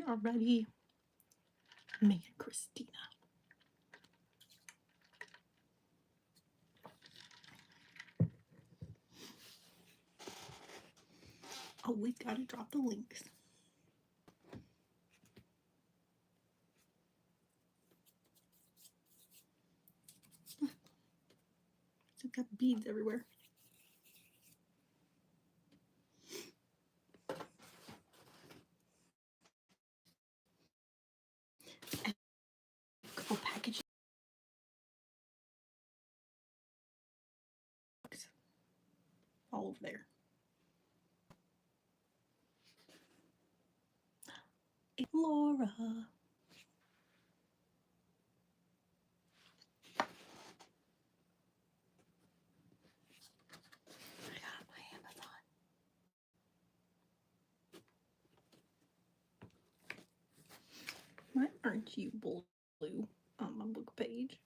already. Me and Christina. Oh, we've got to drop the links. It's got beads everywhere. Couple packages. All over there. Laura. I got my Amazon. Why aren't you blue on my book page?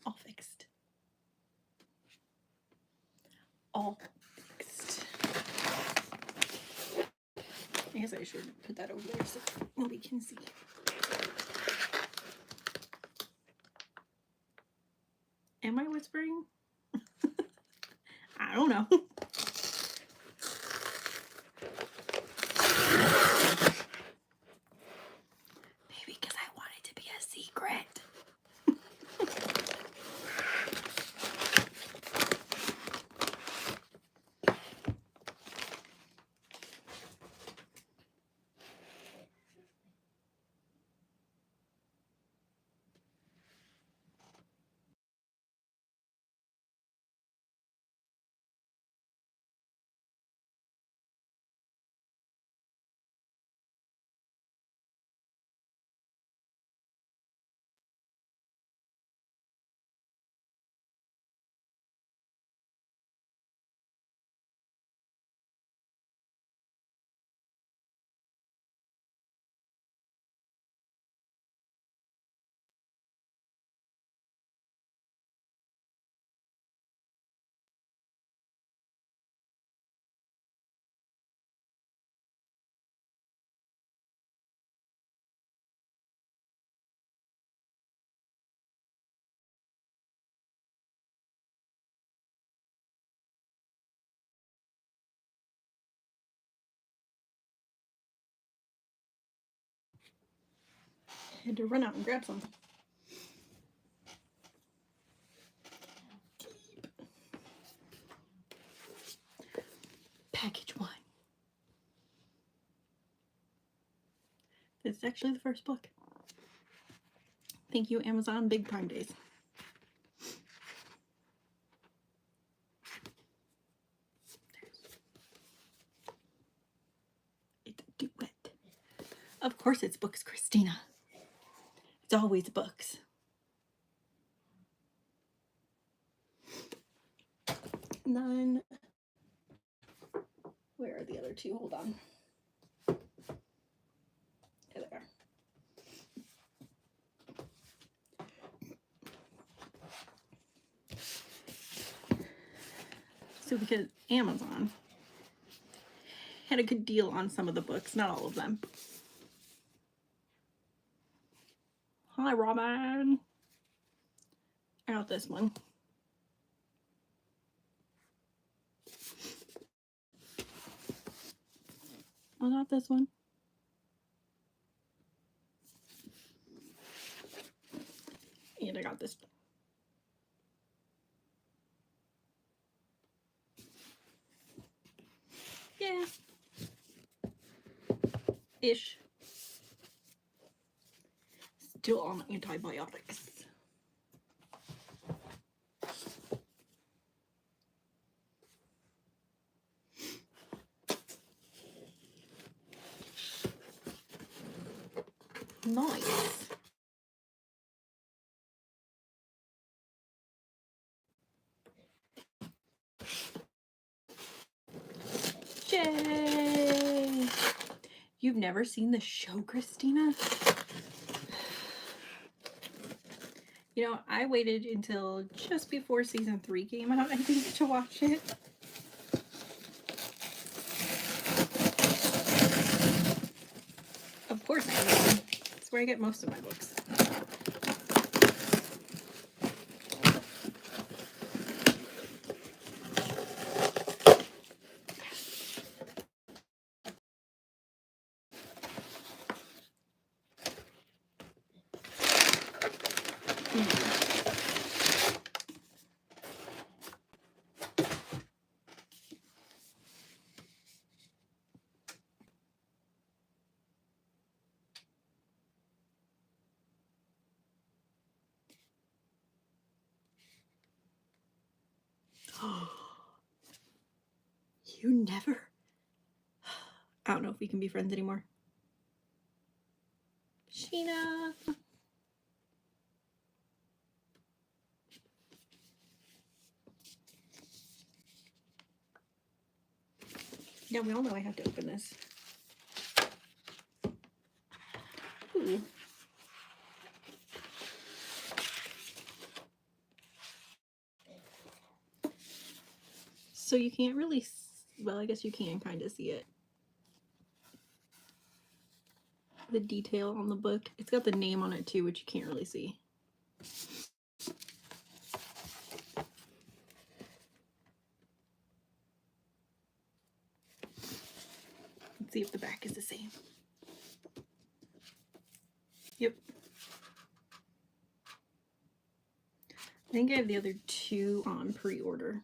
All fixed. All fixed. I guess I should put that over there so nobody can see. Am I whispering? I don't know. Maybe because I want it to be a secret. I had to run out and grab some. Package 1. This is actually the first book. Thank you, Amazon. Big Prime Days. It's a duet. Of course it's books, Christina. It's always books. And then, where are the other two? Hold on. There they are. So because Amazon had a good deal on some of the books, not all of them. Hi, Robin. I got this one. I got this one. And I got this one. Yeah. Ish. Still on antibiotics. Nice. Yay! You've never seen the show, Christina? You know, I waited until just before season 3 came out, I think, to watch it. where I get most of my books. You never. I don't know if we can be friends anymore. Sheena. Yeah, we all know I have to open this. Ooh. So you can't really, well, I guess you can kind of see it. The detail on the book. It's got the name on it too, which you can't really see. Let's see if the back is the same. Yep. I think I have the other two on pre-order.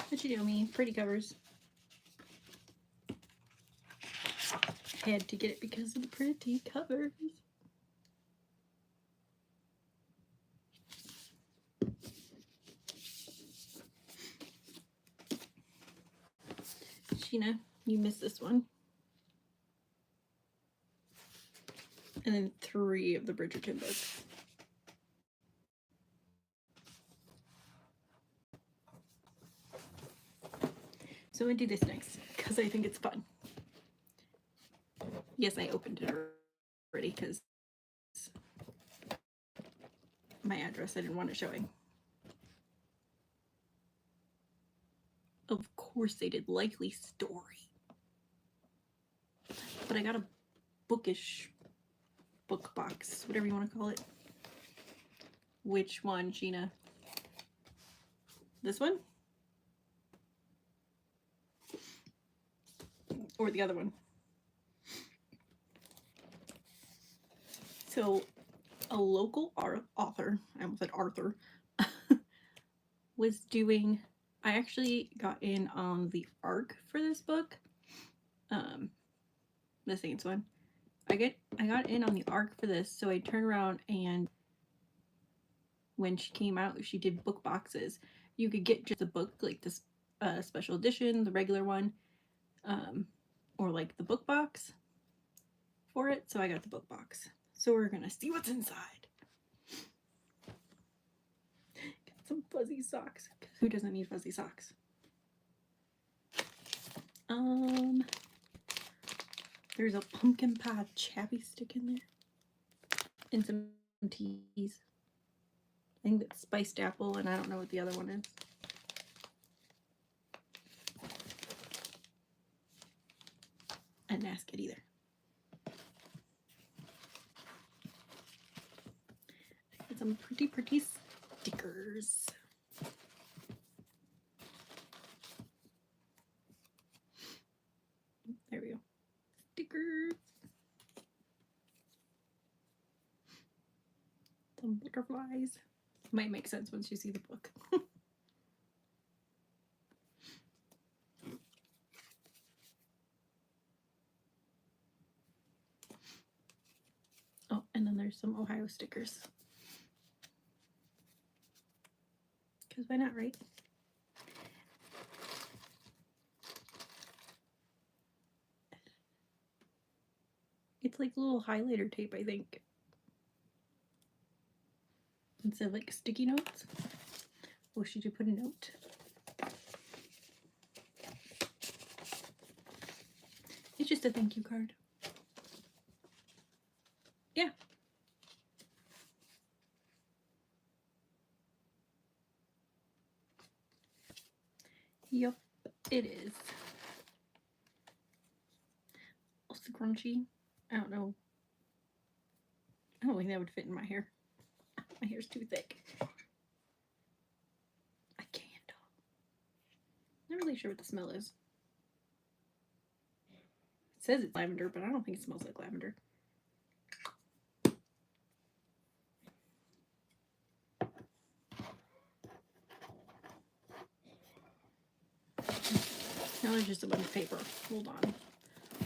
What you do, me? Pretty covers. Had to get it because of the pretty covers. Sheena, you missed this one. And then 3 of the Bridgerton books. So I'm gonna do this next because I think it's fun. Yes, I opened it already because my address I didn't want it showing. Of course they did. Likely Story. But I got a bookish book box, whatever you want to call it. Which one, Sheena? This one? Or the other one? So, a local author, I almost said Arthur, was doing, I actually got in on the ARC for this book. The Saints one. I got in on the ARC for this, so I turned around and when she came out, she did book boxes. You could get just a book, like this special edition, the regular one, or like the book box for it. So I got the book box. So we're gonna see what's inside. Got some fuzzy socks. Who doesn't need fuzzy socks? There's a pumpkin pie chappy stick in there. And some teas. I think that's spiced apple, and I don't know what the other one is. I didn't ask it either. And some pretty stickers. There we go. Stickers. Some butterflies. Might make sense once you see the book. Oh, and then there's some Ohio stickers. Because why not, right? It's like little highlighter tape, I think. Instead of like sticky notes. Oh, should you put a note? It's just a thank you card. Yeah. Yup, it is. Oh, scrunchy. I don't know. I don't think that would fit in my hair. My hair's too thick. I can't. Not really sure what the smell is. It says it's lavender, but I don't think it smells like lavender. Now there's just a bunch of paper. Hold on.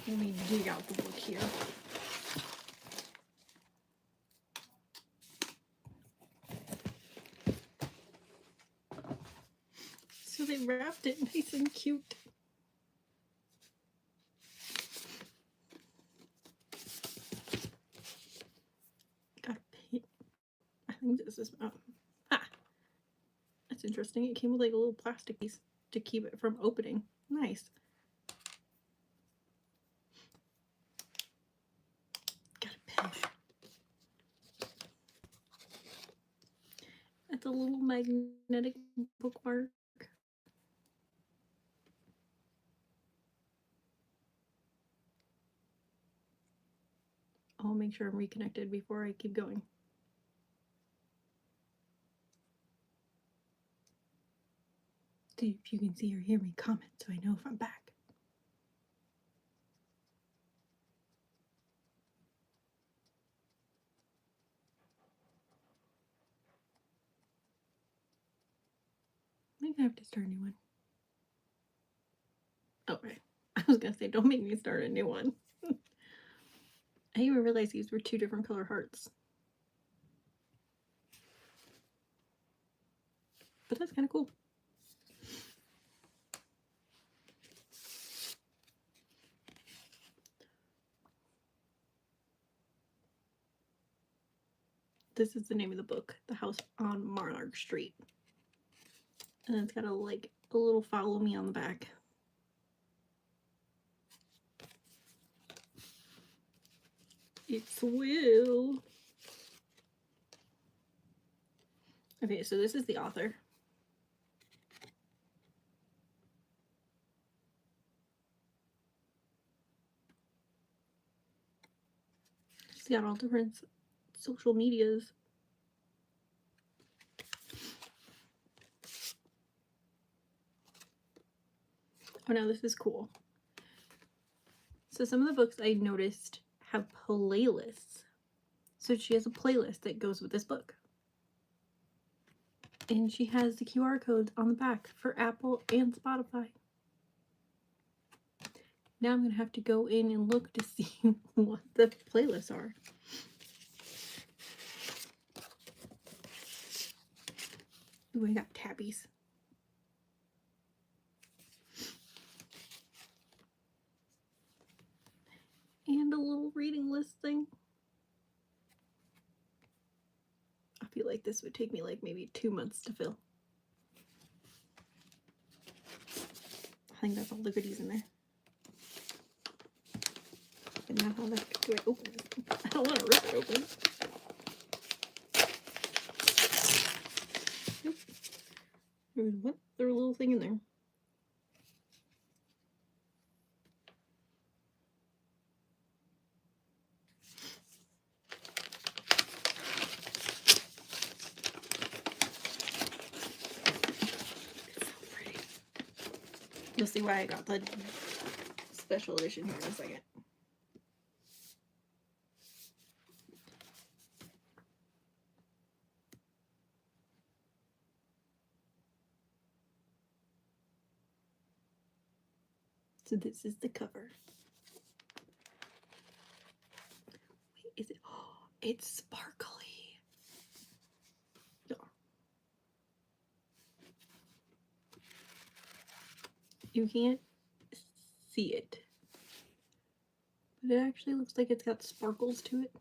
Let me dig out the book here. So they wrapped it nice and cute. Got a pin. I think this is. That's interesting. It came with like a little plastic piece to keep it from opening. Nice. Got a pen. It's a little magnetic bookmark. I'll make sure I'm reconnected before I keep going. See if you can see or hear me comment so I know if I'm back. Maybe I have to start a new one. Okay. I was gonna say, don't make me start a new one. I didn't even realize these were 2 different color hearts. But that's kind of cool. This is the name of the book, The House on Monarch Street. And it's got a little follow me on the back. It's Will. Okay, so this is the author. She's got all different social medias. Oh, now this is cool. So some of the books I noticed have playlists. So she has a playlist that goes with this book. And she has the QR codes on the back for Apple and Spotify. Now I'm going to have to go in and look to see what the playlists are. Ooh, I got tabbies. And a little reading list thing. I feel like this would take me like maybe 2 months to fill. I think that's all the goodies in there. But now how the heck do I open it? I don't want to rip it open. Nope. There's one other little thing in there. You'll see why I got the special edition here in a second. So this is the cover. Wait, is it? Oh, it's sparkly. No. You can't see it. But it actually looks like it's got sparkles to it.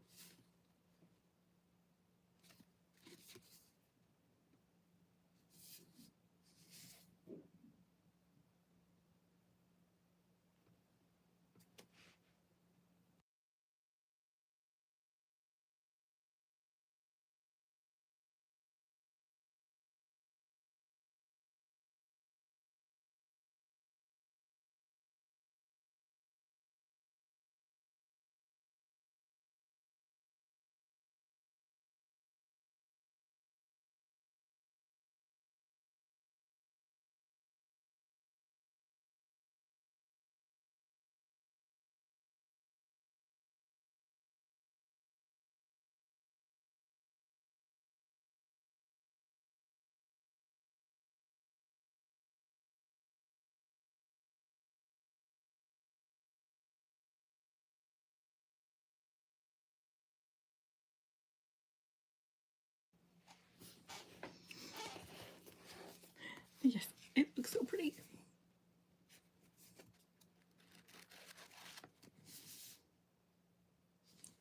Yes, it looks so pretty.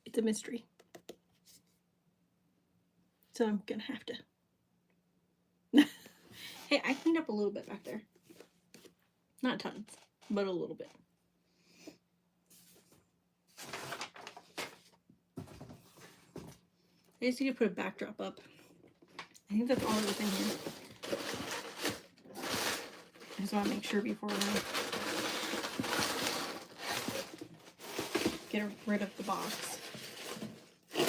It's a mystery. So I'm gonna have to. Hey, I cleaned up a little bit back there. Not tons, but a little bit. I just need to put a backdrop up. I think that's all that was in here. I just want to make sure before I get rid of the box. There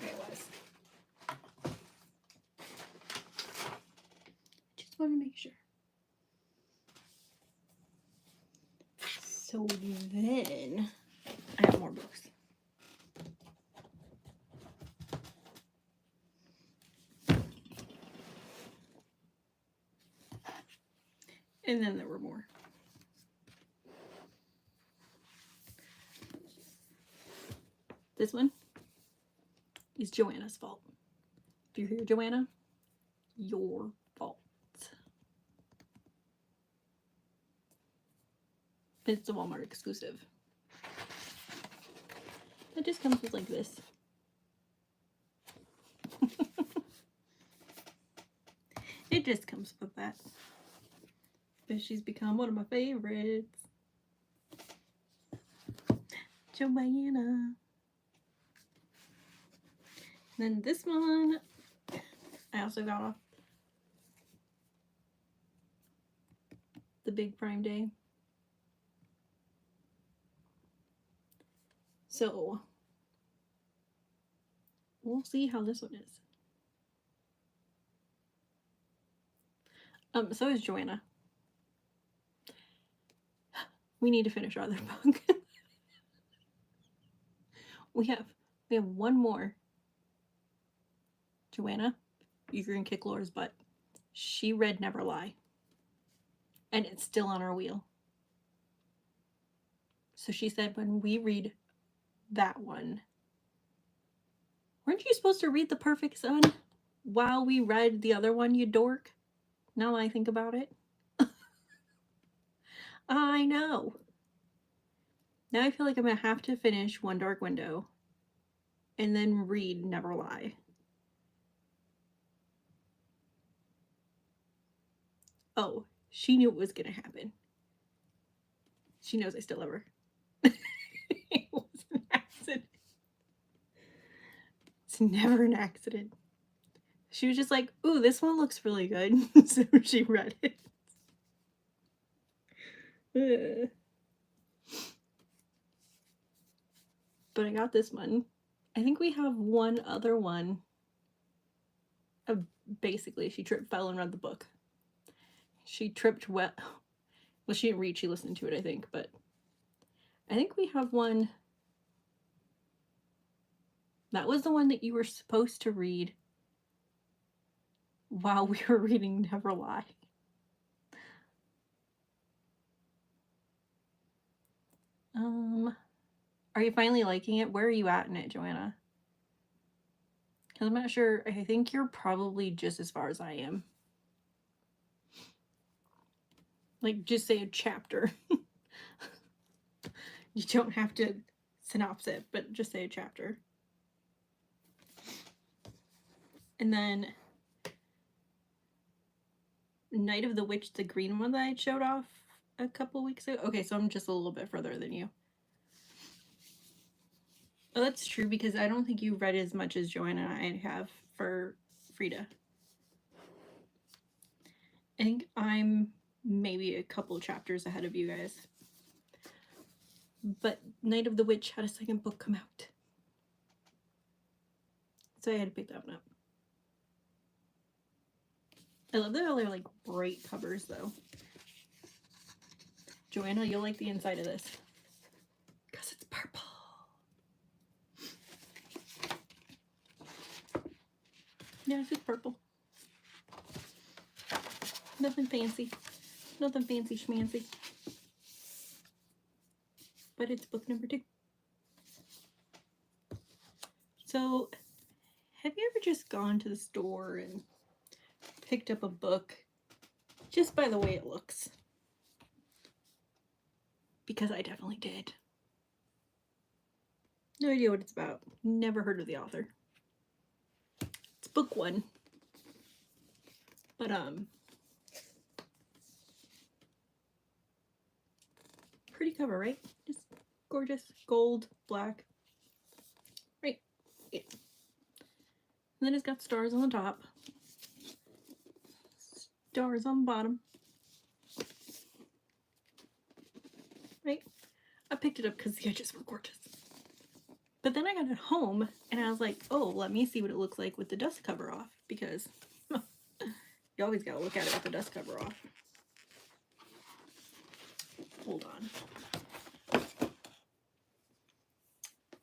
it was. Just want to make sure. So then I have more books. And then there were more. This one is Joanna's fault. If you're here, Joanna, your fault. It's a Walmart exclusive. It just comes with like this. It just comes with that. But she's become one of my favorites. Joanna. Then this one, I also got off the big Prime Day. So we'll see how this one is. So is Joanna. We need to finish our other book. we have one more. Joanna, you're gonna kick Laura's butt. She read Never Lie. And it's still on our wheel. So she said when we read that one, weren't you supposed to read The Perfect Son while we read the other one, you dork? Now that I think about it. I know. Now I feel like I'm going to have to finish One Dark Window and then read Never Lie. Oh, she knew it was going to happen. She knows I still love her. It was an accident. It's never an accident. She was just like, ooh, this one looks really good. So she read it. But I got this one. I think we have one other one. Basically, she fell and read the book. She tripped well. Well, she didn't read, she listened to it, I think. But I think we have one. That was the one that you were supposed to read while we were reading Never Lie. Are you finally liking it? Where are you at in it, Joanna? Because I'm not sure. I think you're probably just as far as I am. Like, just say a chapter. You don't have to synopsis it, but just say a chapter. And then Night of the Witch, the green one that I showed off a couple weeks ago. Okay, so I'm just a little bit further than you. Oh, that's true, because I don't think you read as much as Joanna and I have for Frida. I think I'm maybe a couple chapters ahead of you guys. But Night of the Witch had a second book come out. So I had to pick that one up. I love that they're like bright covers though. Joanna, you'll like the inside of this. Because it's purple. Yeah, it's just purple. Nothing fancy. Nothing fancy schmancy. But it's book number 2. So, have you ever just gone to the store and picked up a book just by the way it looks. Because I definitely did. No idea what it's about. Never heard of the author. It's book 1. But, pretty cover, right? Just gorgeous. Gold, black. Right. Yeah. And then it's got stars on the top. Stars on the bottom. Right? I picked it up because the edges were gorgeous. But then I got it home and I was like, oh, let me see what it looks like with the dust cover off, because you always gotta look at it with the dust cover off. Hold on.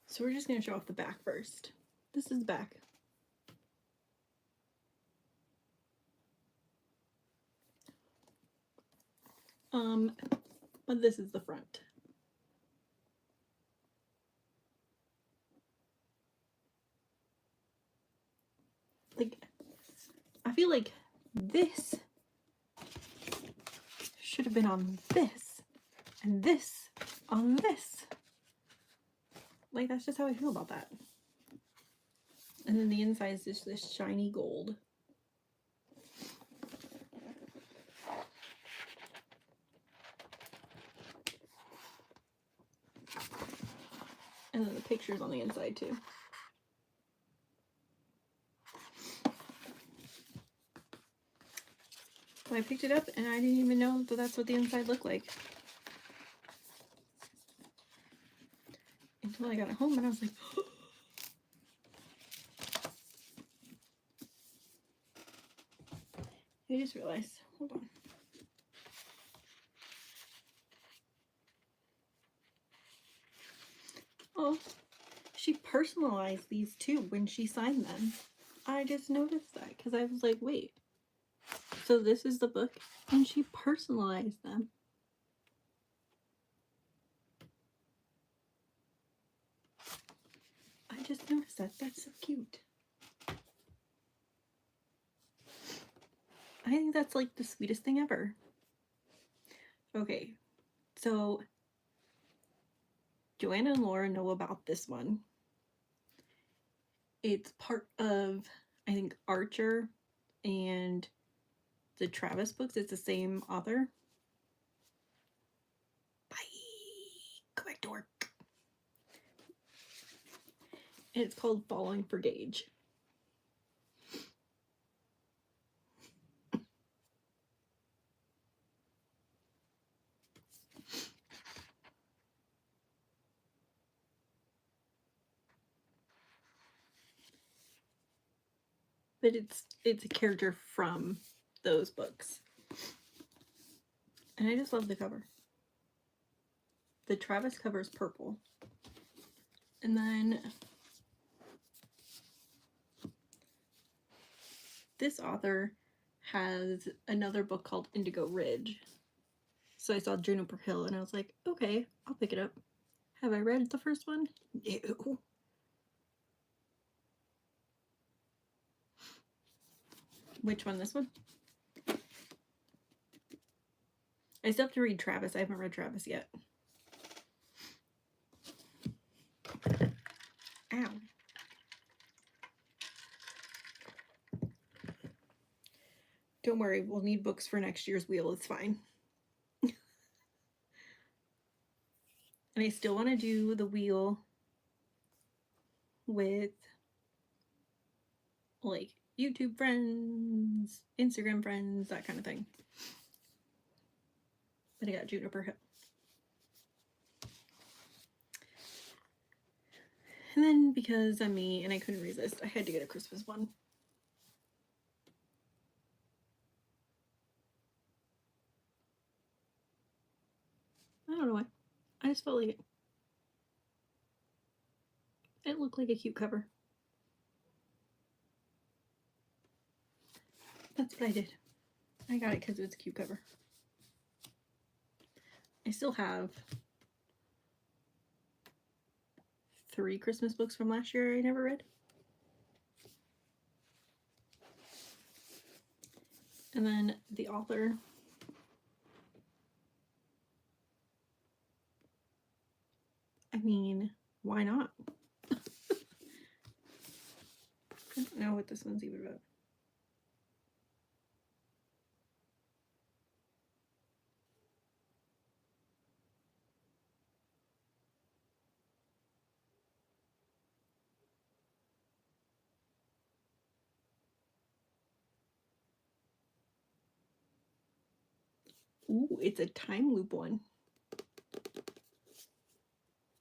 So we're just gonna show off the back first. This is the back. But this is the front. Like, I feel like this should have been on this, and this on this. Like, that's just how I feel about that. And then the inside is just this shiny gold. And then the pictures on the inside too. So I picked it up and I didn't even know that that's what the inside looked like. Until I got it home and I was like, oh. I just realized, hold on. Oh, she personalized these too when she signed them. I just noticed that because I was like, wait, so this is the book and she personalized them. I just noticed that. That's so cute. I think that's like the sweetest thing ever. Okay, so Joanna and Laura know about this one. It's part of, I think, Archer and the Travis books. It's the same author. Bye. Go back to work. And it's called Falling for Gage. But it's a character from those books. And I just love the cover. The Travis cover is purple. And then this author has another book called Indigo Ridge. So I saw Juniper Hill and I was like, okay, I'll pick it up. Have I read the first one? No. Which one? This one? I still have to read Travis. I haven't read Travis yet. Ow. Don't worry, we'll need books for next year's wheel. It's fine. And I still want to do the wheel with like YouTube friends, Instagram friends, that kind of thing. But I got Juniper Hill. And then because I'm me and I couldn't resist, I had to get a Christmas one. I don't know why. I just felt like it. It looked like a cute cover. That's what I did. I got it because it's a cute cover. I still have 3 Christmas books from last year I never read. And then the author, I mean, why not? I don't know what this one's even about. Ooh, it's a time loop one.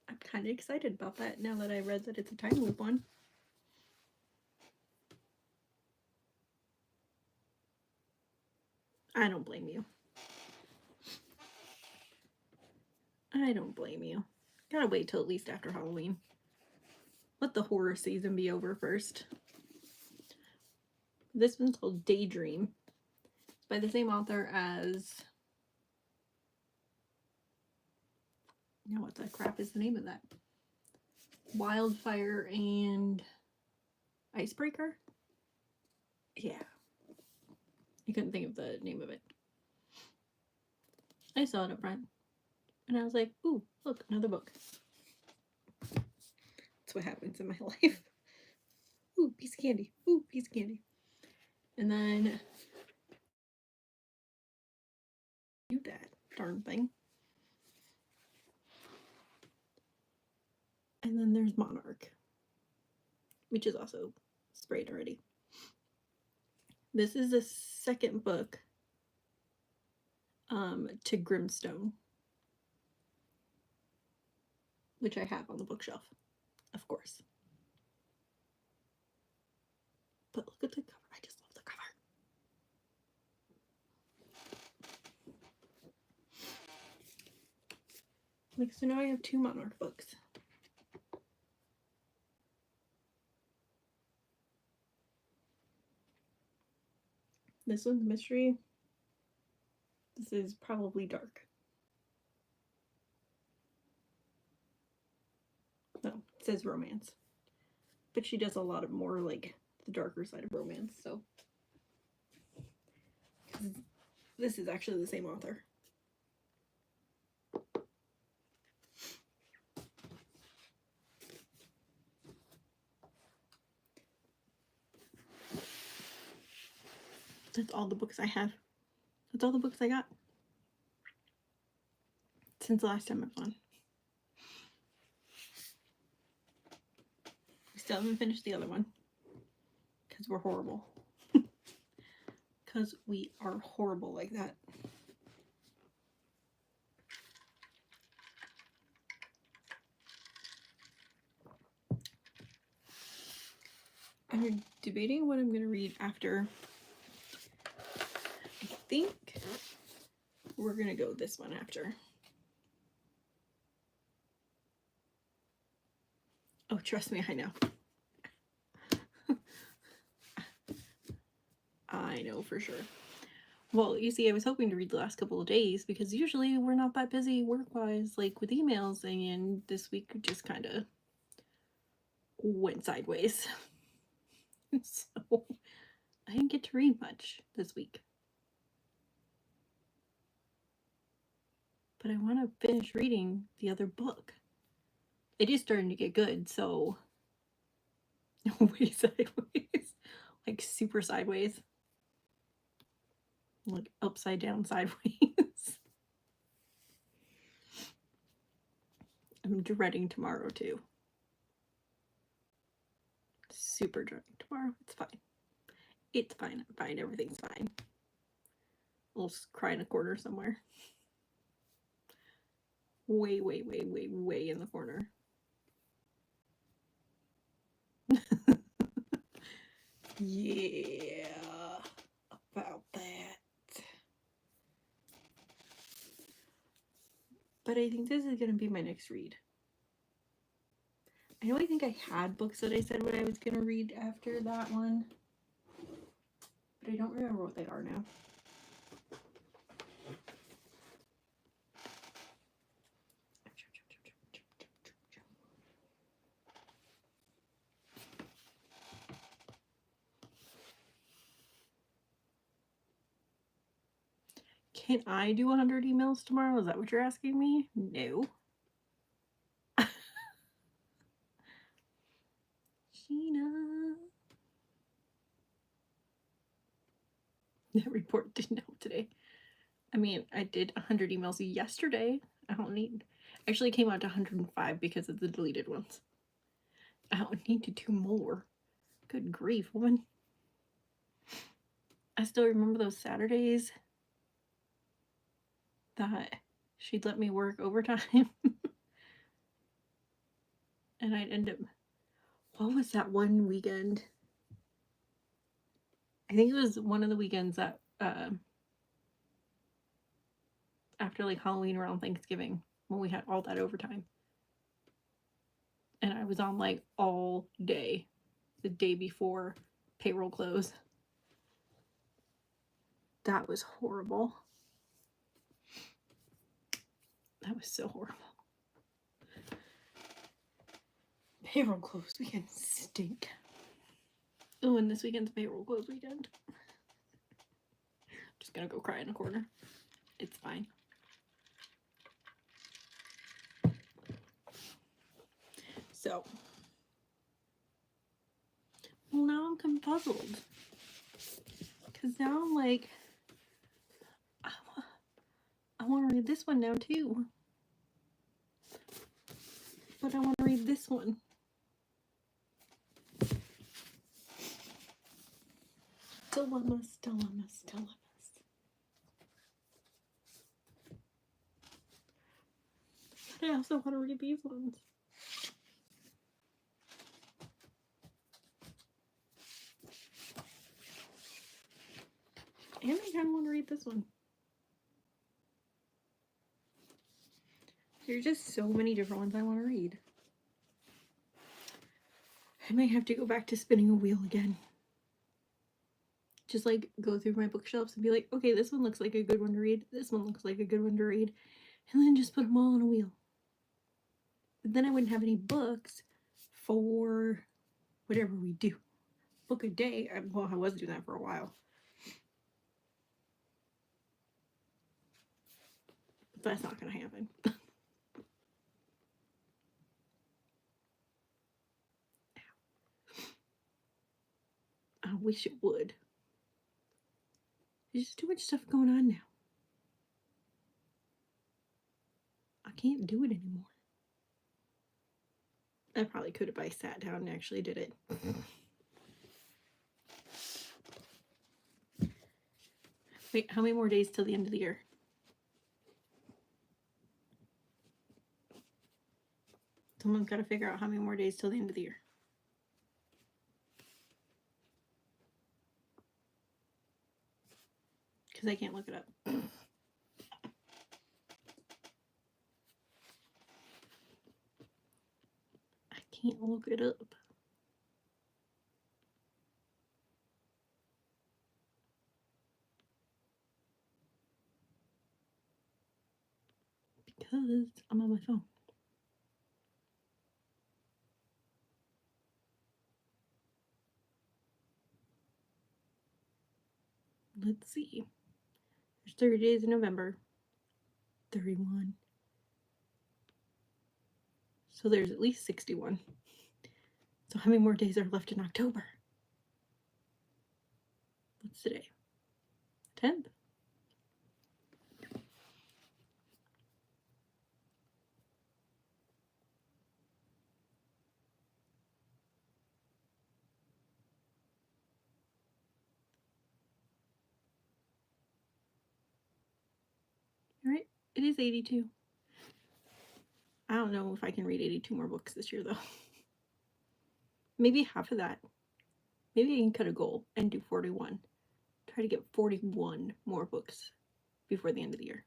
I'm kind of excited about that now that I read that it's a time loop one. I don't blame you. I don't blame you. Gotta wait till at least after Halloween. Let the horror season be over first. This one's called Daydream. It's by the same author as... Now what the crap is the name of that? Wildfire and Icebreaker? Yeah. I couldn't think of the name of it. I saw it up front. And I was like, ooh, look, another book. That's what happens in my life. Ooh, piece of candy. Ooh, piece of candy. And then... do that darn thing. And then there's Monarch, which is also sprayed already. This is the second book to Grimstone, which I have on the bookshelf, of course. But look at the cover. I just love the cover. Like, so now I have 2 Monarch books. This one's mystery. This is probably dark. No, it says romance. But she does a lot of more, like, the darker side of romance, so. This is actually the same author. That's all the books I have. That's all the books I got. Since the last time I've gone. We still haven't finished the other one. Because we're horrible. Because we are horrible like that. I'm debating what I'm going to read after. I think we're going to go this one after. Oh, trust me, I know. I know for sure. Well, you see, I was hoping to read the last couple of days because usually we're not that busy work-wise, like with emails, and this week just kind of went sideways. So I didn't get to read much this week. But I want to finish reading the other book. It is starting to get good, so way sideways. Like super sideways. Like upside down sideways. I'm dreading tomorrow too. Super dreading tomorrow. It's fine. It's fine. I'm fine. Everything's fine. I'll just cry in a corner somewhere. Way, way, way, way, way in the corner. Yeah, about that. But I think this is going to be my next read. I know I think I had books that I said what I was going to read after that one. But I don't remember what they are now. Can I do 100 emails tomorrow? Is that what you're asking me? No. Sheena. That report didn't help today. I mean, I did 100 emails yesterday. I don't need... Actually, it came out to 105 because of the deleted ones. I don't need to do more. Good grief, woman. I still remember those Saturdays that she'd let me work overtime. And I'd end up... What was that one weekend? I think it was one of the weekends that... after like Halloween around Thanksgiving, when we had all that overtime. And I was on like all day, the day before payroll close. That was horrible. That was so horrible. Payroll close weekend stink. Oh, and this weekend's payroll close weekend. Just gonna go cry in a corner. It's fine. So, well, now I'm confuzzled. Because now I'm like, I want to read this one now too. But I want to read this one. Dilemmas, dilemmas, dilemmas. But I also want to read these ones. And I kind of want to read this one. There's just so many different ones I want to read. I might have to go back to spinning a wheel again. Just like go through my bookshelves and be like, okay, this one looks like a good one to read. This one looks like a good one to read. And then just put them all on a wheel. But then I wouldn't have any books for whatever we do. Book a day. Well, I was doing that for a while. But that's not going to happen. I wish it would. There's just too much stuff going on now. I can't do it anymore. I probably could if I sat down and actually did it. Wait, how many more days till the end of the year? Someone's got to figure out how many more days till the end of the year. Because I can't look it up. I can't look it up. Because I'm on my phone. Let's see. There's 30 days in November. 31. So there's at least 61. So how many more days are left in October? What's today? 10th? Alright, it is 82. I don't know if I can read 82 more books this year though. Maybe half of that. Maybe I can cut a goal and do 41. Try to get 41 more books before the end of the year.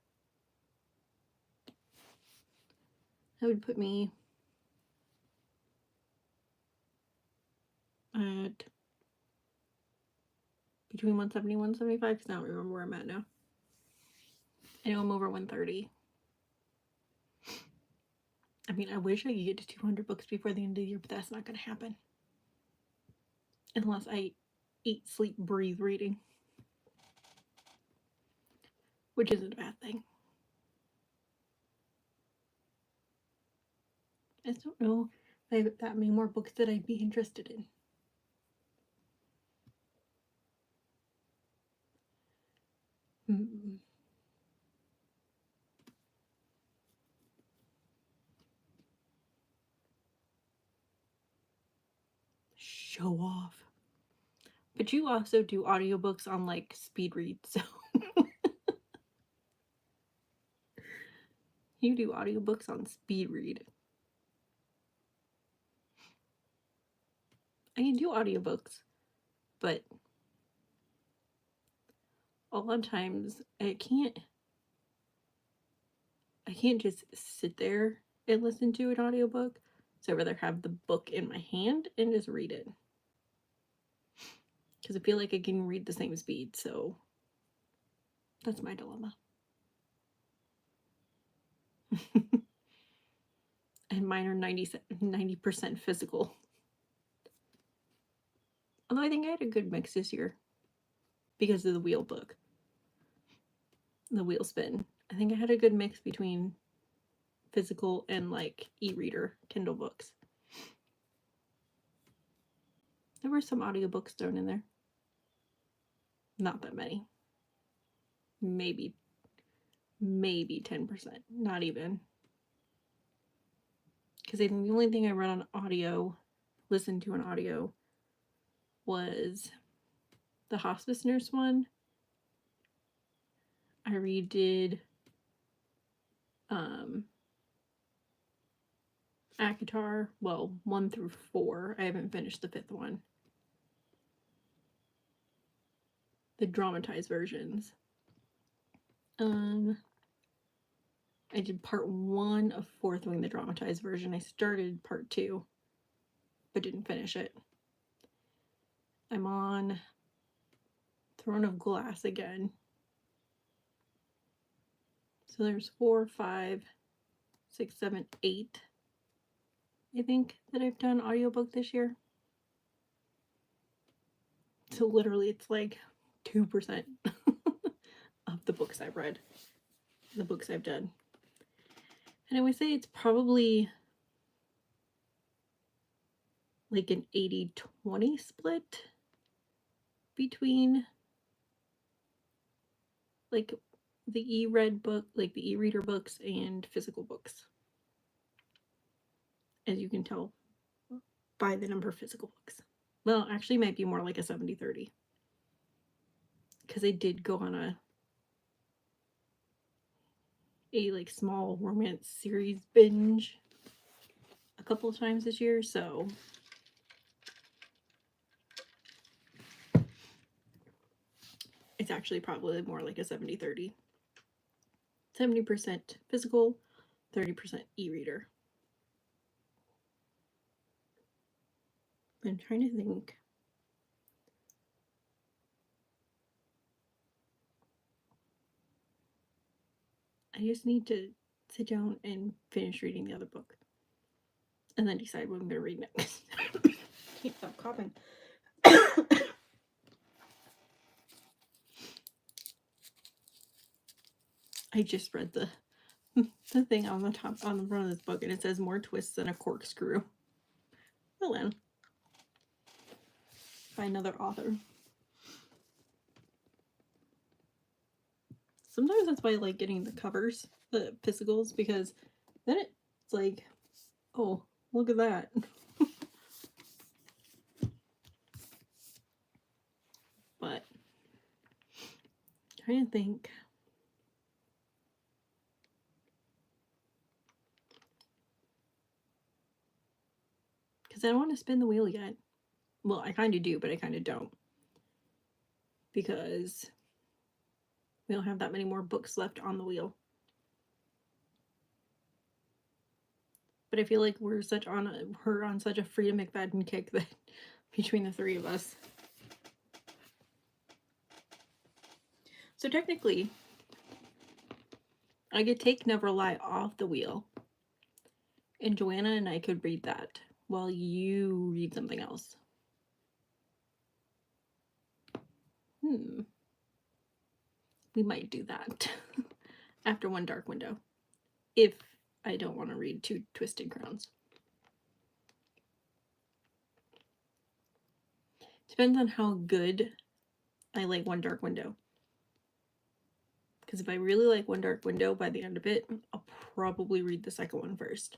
That would put me at between 170 and 175 because I don't remember where I'm at now. I know I'm over 130. I mean, I wish I could get to 200 books before the end of the year, but that's not going to happen. Unless I eat, sleep, breathe reading. which isn't a bad thing. I just don't know if I have that many more books that I'd be interested in. Show off. But you also do audiobooks on like speed read, so you do audiobooks on speed read. I can do audiobooks, but a lot of times I can't just sit there and listen to an audiobook. So I'd rather have the book in my hand and just read it. Because I feel like I can read the same speed, so that's my dilemma. And mine are 90% physical. Although I think I had a good mix this year because of the wheel book. The wheel spin. I think I had a good mix between physical and like e-reader Kindle books. There were some audiobooks thrown in there. Not that many. Maybe 10%. Not even. Because I think the only thing I read on audio, listened to on audio, was the hospice nurse one. I redid ACOTAR, well, 1 through 4. I haven't finished the 5th one. The dramatized versions. I did part 1 of 4th Wing, the dramatized version. I started part 2, but didn't finish it. I'm on Throne of Glass again. So there's 4, 5, 6, 7, 8, I think, that I've done audiobook this year. So literally it's like 2% of the books I've read, the books I've done. And I would say it's probably like an 80-20 split between like the e-read book, like the e-reader books and physical books. As you can tell by the number of physical books. Well, actually might be more like a 70-30. Because I did go on a like small romance series binge a couple of times this year, so it's actually probably more like a 70-30. 70% physical, 30% e-reader. I'm trying to think. I just need to sit down and finish reading the other book. And then decide what I'm going to read next. Can't stop coughing. I just read the thing on the top, on the front of this book, and it says more twists than a corkscrew. Well then. By another author. Sometimes that's why I like getting the covers, the physicals, because then it's like, oh, look at that. But I'm trying to think. Because I don't want to spin the wheel yet. Well, I kind of do, but I kind of don't. Because we don't have that many more books left on the wheel. But I feel like we're on such a Frida McFadden kick that between the three of us. So technically, I could take Never Lie off the wheel, and Joanna and I could read that while you read something else. We might do that after One Dark Window, if I don't want to read Two Twisted Crowns. Depends on how good I like One Dark Window. Because if I really like One Dark Window, by the end of it, I'll probably read the second one first.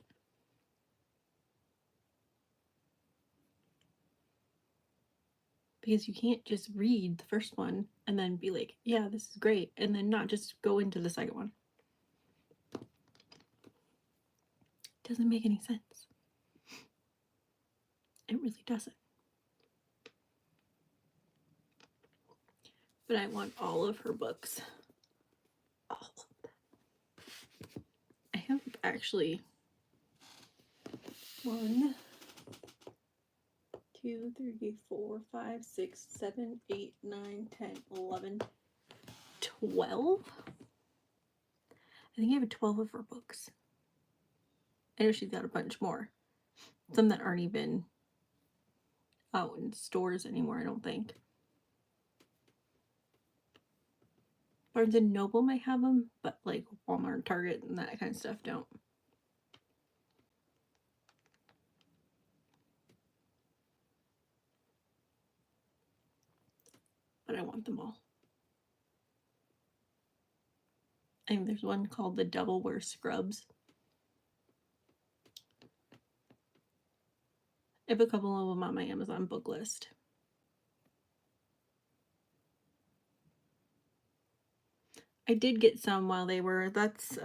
Because you can't just read the first one and then be like, yeah, this is great, and then not just go into the second one. It doesn't make any sense. It really doesn't. But I want all of her books. All of them. I have actually 1, 2, 3, 4, 5, 6, 7, 8, 9, 10, 11, 12. I think I have 12 of her books. I know she's got a bunch more. Some that aren't even out in stores anymore, I don't think. Barnes & Noble might have them, but like Walmart, Target, and that kind of stuff don't. But I want them all. I think there's one called The Devil Wears Scrubs. I have a couple of them on my Amazon book list. I did get some while they were, that's,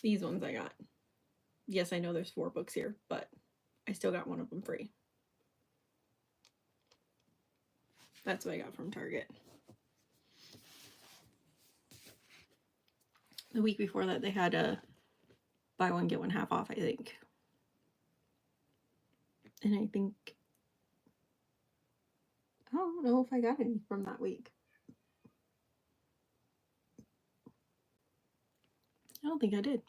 these ones I got. Yes, I know there's 4 books here, but I still got one of them free. That's what I got from Target. The week before that, they had a buy one, get one half off, I think. And I think, I don't know if I got any from that week. I don't think I did.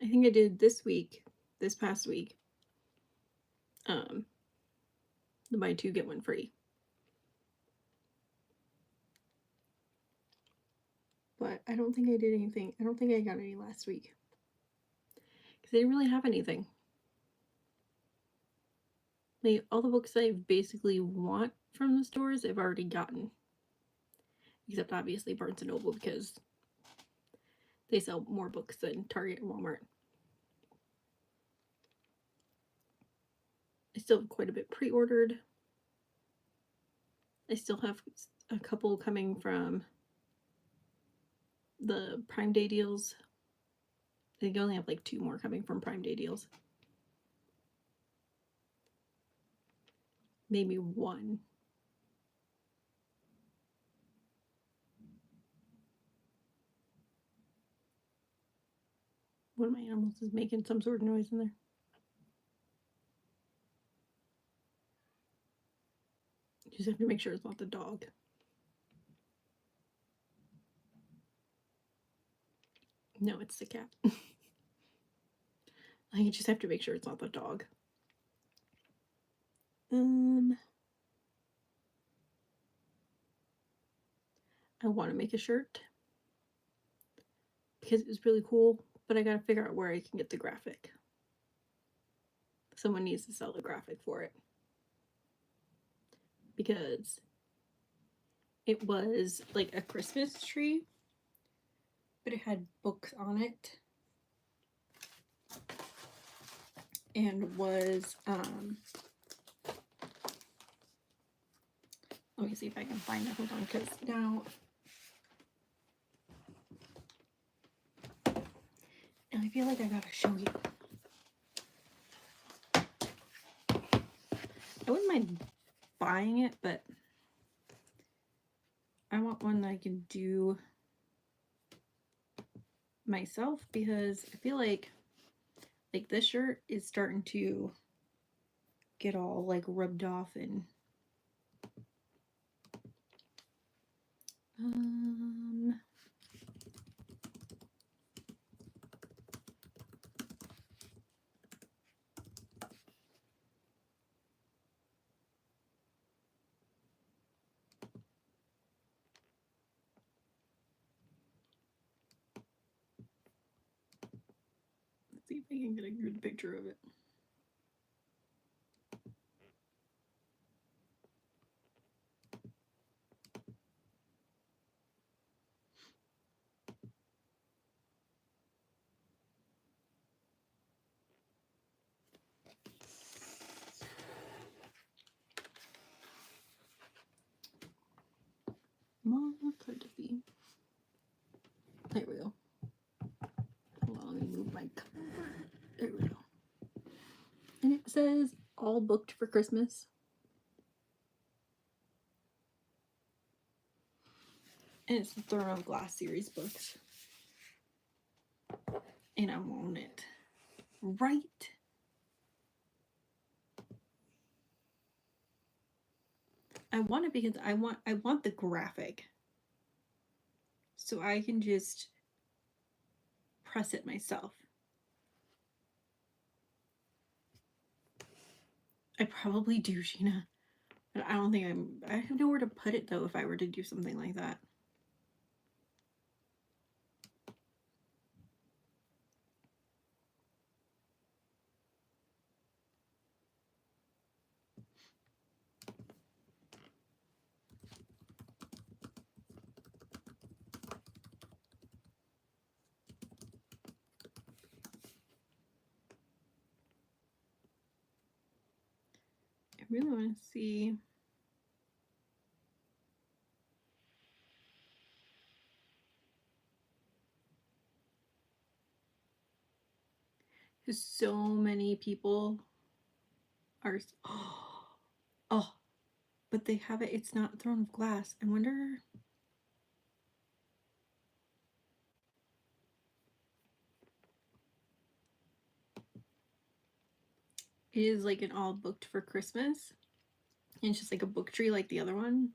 I think I did this week, this past week. The buy 2, get one free. But I don't think I did anything. I don't think I got any last week. Because they didn't really have anything. Like, all the books I basically want from the stores, I've already gotten. Except obviously Barnes & Noble, because they sell more books than Target and Walmart. I still have quite a bit pre-ordered. I still have a couple coming from the Prime Day deals. I think I only have like 2 more coming from Prime Day deals. Maybe 1. One of my animals is making some sort of noise in there. You just have to make sure it's not the dog. No, it's the cat. I just have to make sure it's not the dog. I want to make a shirt because it was really cool, but I gotta figure out where I can get the graphic. Someone needs to sell the graphic for it because it was like a Christmas tree, but it had books on it and was let me see if I can find it. Hold on, because now I feel like I gotta show you. I wouldn't mind buying it, but I want one that I can do myself because I feel like this shirt is starting to get all like rubbed off and see if I can get a good picture of it. There we go. Hold on, let me move my cover. There we go. And it says all booked for Christmas. And it's the Throne of Glass series books. And I want it. Right? I want it because I want the graphic. So I can just press it myself. I probably do, Sheena. But I don't think I have nowhere to put it though if I were to do something like that. I really want to see. Because so many people are. Oh, but they have it. It's not Throne of Glass. I wonder. It is like an all booked for Christmas. And it's just like a book tree like the other one.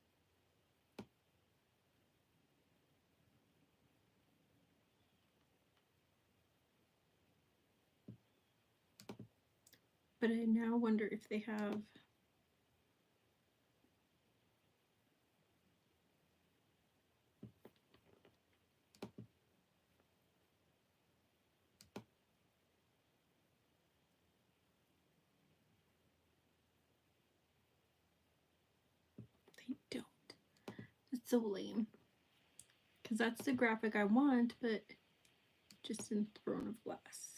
But I now wonder if they have. They don't. It's so lame. Because that's the graphic I want, but just in Throne of Glass.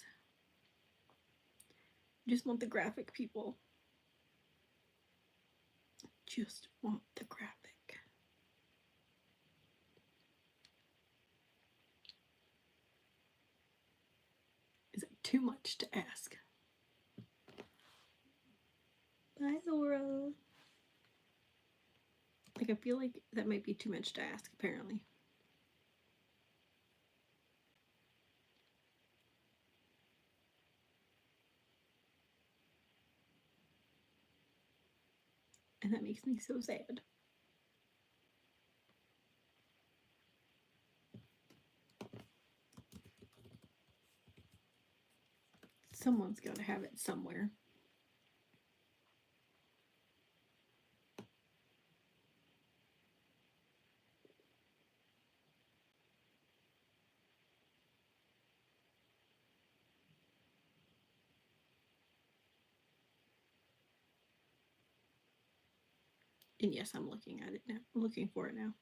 I just want the graphic, people. Just want the graphic. Is it too much to ask? Bye, Laura. Like, I feel like that might be too much to ask, apparently. And that makes me so sad. Someone's got to have it somewhere. And yes, I'm looking at it now. I'm looking for it now.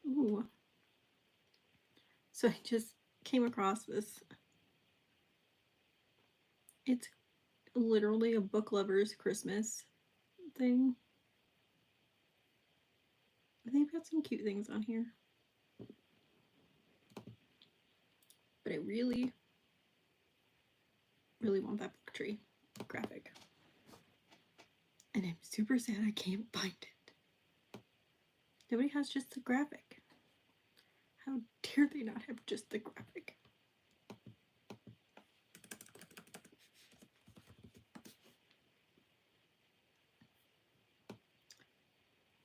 Ooh. So I just came across this. It's literally a book lover's Christmas thing. They've got some cute things on here. But I really, really want that book tree graphic. And I'm super sad I can't find it. Nobody has just the graphic. How dare they not have just the graphic?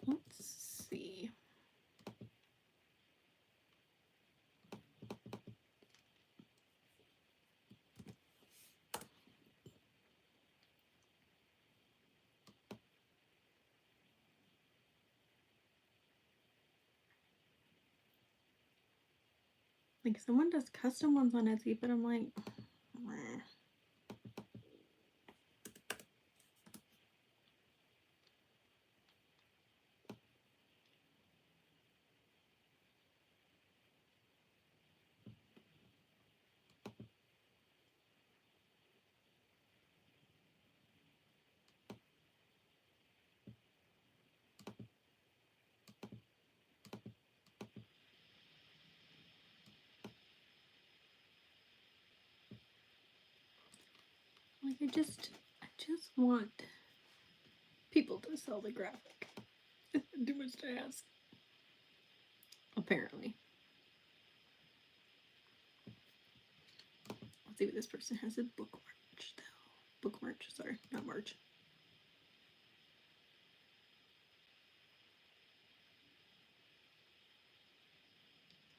Let's see. Like, someone does custom ones on Etsy, but I'm like, meh. Like, I just want people to sell the graphic. Too much to ask. Apparently. Let's see what this person has at book merch, though. Book merch, sorry, not March.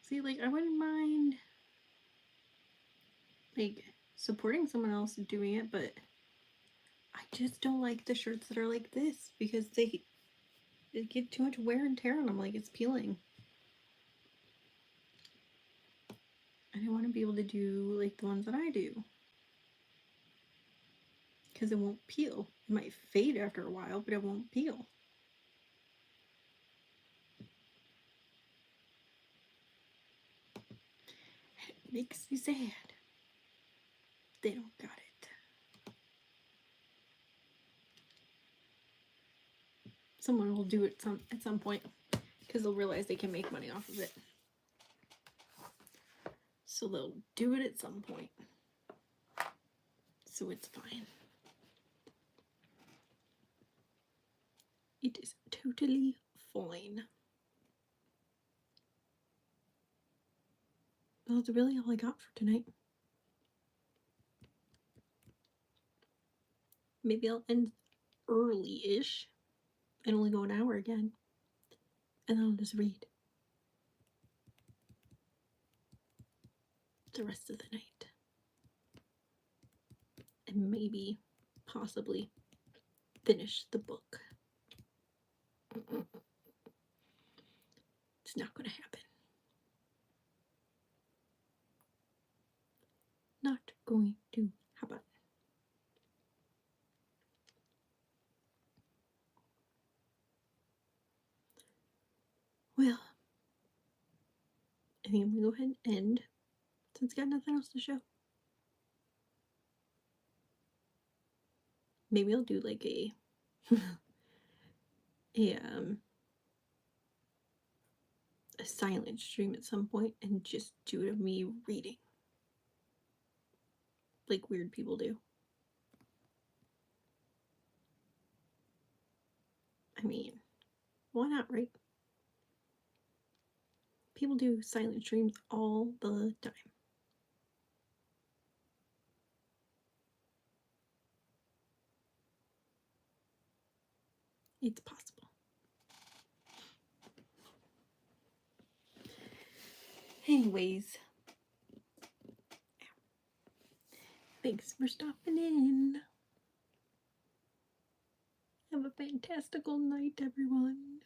See, like, I wouldn't mind, like, supporting someone else doing it, but I just don't like the shirts that are like this because they get too much wear and tear on them. Like, it's peeling. And I want to be able to do like the ones that I do because it won't peel. It might fade after a while, but it won't peel. It makes me sad. They don't got it. Someone will do it at some point because they'll realize they can make money off of it. So they'll do it at some point. So it's fine. It is totally fine. Well, that's really all I got for tonight. Maybe I'll end early-ish and only go an hour again. And then I'll just read the rest of the night. And maybe, possibly, finish the book. It's not going to happen. Not going to happen. Well, I think I'm going to go ahead and end since I got nothing else to show. Maybe I'll do like a silent stream at some point and just do it of me reading. Like weird people do. I mean, why not, right? People do silent streams all the time. It's possible. Anyways, thanks for stopping in. Have a fantastical night, everyone.